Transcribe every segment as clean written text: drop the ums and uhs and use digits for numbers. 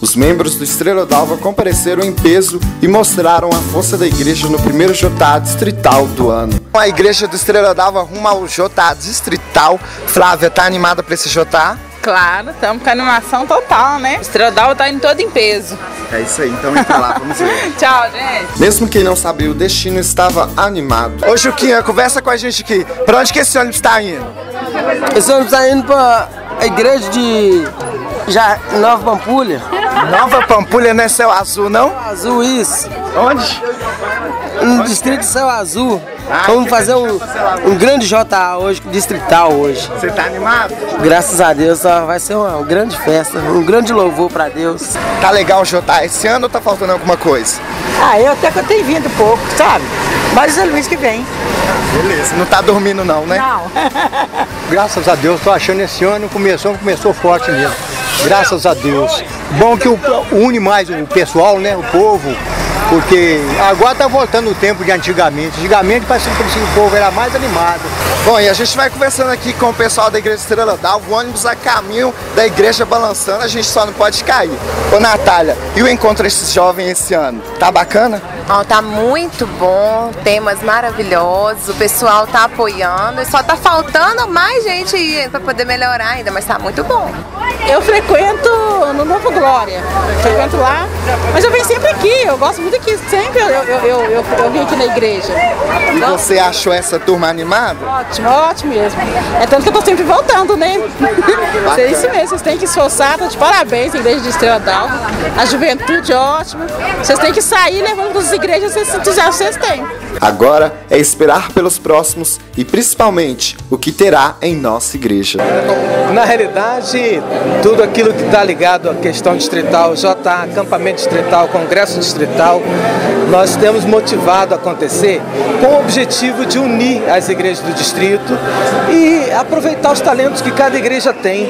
Os membros do Estrela d'Alva compareceram em peso e mostraram a força da igreja no primeiro JA distrital do ano. A igreja do Estrela d'Alva rumo ao JA distrital. Flávia, tá animada para esse JA? Claro, estamos com animação total, né? O Estrela d'Alva tá indo todo em peso. É isso aí, então entra lá, vamos ver. Tchau, gente. Mesmo quem não sabia o destino estava animado. Ô Juquinha, conversa com a gente aqui. Pra onde que esse ônibus está indo? Esse ônibus está indo para a igreja de Nova Pampulha. Nova Pampulha não é Céu Azul, não? Azul, isso. Onde? No distrito de Céu Azul. Vamos fazer um grande JA hoje, distrital hoje. Você tá animado? Graças a Deus, vai ser uma grande festa, um grande louvor para Deus. Tá legal o JA esse ano ou tá faltando alguma coisa? Eu até que eu tenho vindo pouco, sabe? Mas é Luiz que vem. Beleza, não tá dormindo não, né? Não. Graças a Deus, tô achando esse ano começou forte mesmo. Graças a Deus. Bom que une mais o pessoal, né? O povo. Porque agora tá voltando o tempo de antigamente. Antigamente parecia que o povo era mais animado. Bom, e a gente vai conversando aqui com o pessoal da Igreja Estrela d'Alva, o ônibus a caminho da igreja balançando, a gente só não pode cair. Ô Natália, e o encontro desses jovens esse ano? Tá bacana? Tá muito bom, temas maravilhosos, o pessoal tá apoiando, só tá faltando mais gente aí para poder melhorar ainda, mas tá muito bom. Eu frequento no Novo Glória, frequento lá, mas eu venho sempre aqui, eu gosto muito aqui, sempre eu venho aqui na igreja. E você achou essa turma animada? Ótimo, ótimo mesmo. É tanto que eu tô sempre voltando, né? É isso mesmo, vocês têm que esforçar, tô de parabéns, a igreja de Estrela d'Alva, a juventude ótima, vocês têm que sair levando das igrejas esse entusiasmo vocês têm. Agora é esperar pelos próximos e principalmente o que terá em nossa igreja. Na realidade, tudo aquilo que está ligado à questão distrital, JA, acampamento distrital, congresso distrital, nós temos motivado a acontecer com o objetivo de unir as igrejas do distrito e aproveitar os talentos que cada igreja tem.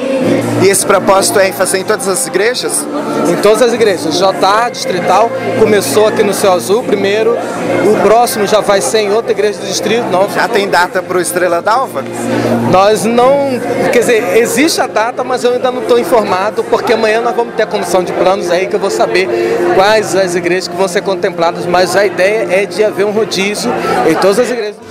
E esse propósito é em fazer em todas as igrejas? Em todas as igrejas. JA distrital começou aqui no Céu Azul primeiro, o próximo já vai ser em outra igreja do distrito. Já tem data para o Estrela d'Alva? Nós não, quer dizer, existe a data, mas eu ainda não estou informado, porque amanhã nós vamos ter a comissão de planos aí que eu vou saber quais as igrejas que vão ser contempladas, mas a ideia é de haver um rodízio em todas as igrejas.